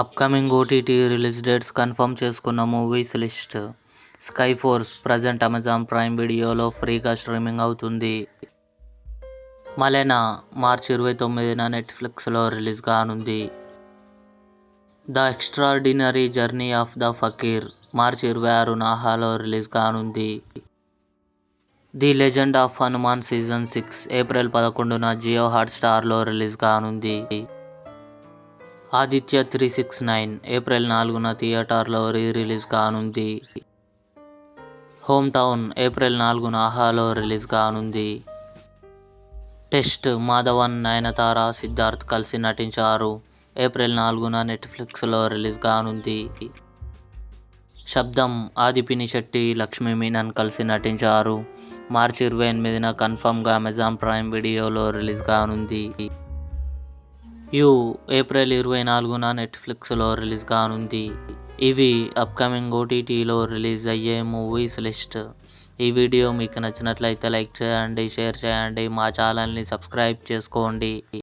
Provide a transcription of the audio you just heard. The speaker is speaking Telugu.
Upcoming OTT release dates confirm చేసుకున్న movies list. Sky Force present Amazon Prime వీడియోలో ఫ్రీగా స్ట్రీమింగ్ అవుతుంది. మలెనా మార్చి 29న నెట్ఫ్లిక్స్లో రిలీజ్ కానుంది. The extraordinary journey of the fakir మార్చి 26న ఆహాలో రిలీజ్ కానుంది. The legend of Hanuman season 6 April 11న జియో హాట్స్టార్లో రిలీజ్ కానుంది. ఆదిత్య 369 ఏప్రిల్ 4న థియేటర్లో రిలీజ్ కానుంది. హోమ్ టౌన్ ఏప్రిల్ 4న ఆహాలో రిలీజ్ కానుంది. టెస్ట్ మాధవన్, నయనతార, సిద్ధార్థ్ కలిసి నటించారు. ఏప్రిల్ 4న నెట్ఫ్లిక్స్లో రిలీజ్ కానుంది. శబ్దం ఆది పినిశెట్టి, లక్ష్మీ మీనన్ కలిసి నటించారు. మార్చి 28న కన్ఫర్మ్గా అమెజాన్ ప్రైమ్ వీడియోలో రిలీజ్ కానుంది. యు ఏప్రిల్ 24న నెట్ఫ్లిక్స్లో రిలీజ్ కానుంది. ఇవి అప్కమింగ్ ఓటీటీలో రిలీజ్ అయ్యే మూవీస్ లిస్ట్. ఈ వీడియో మీకు నచ్చినట్లయితే లైక్ చేయండి, షేర్ చేయండి, మా ఛానల్ని సబ్స్క్రైబ్ చేసుకోండి.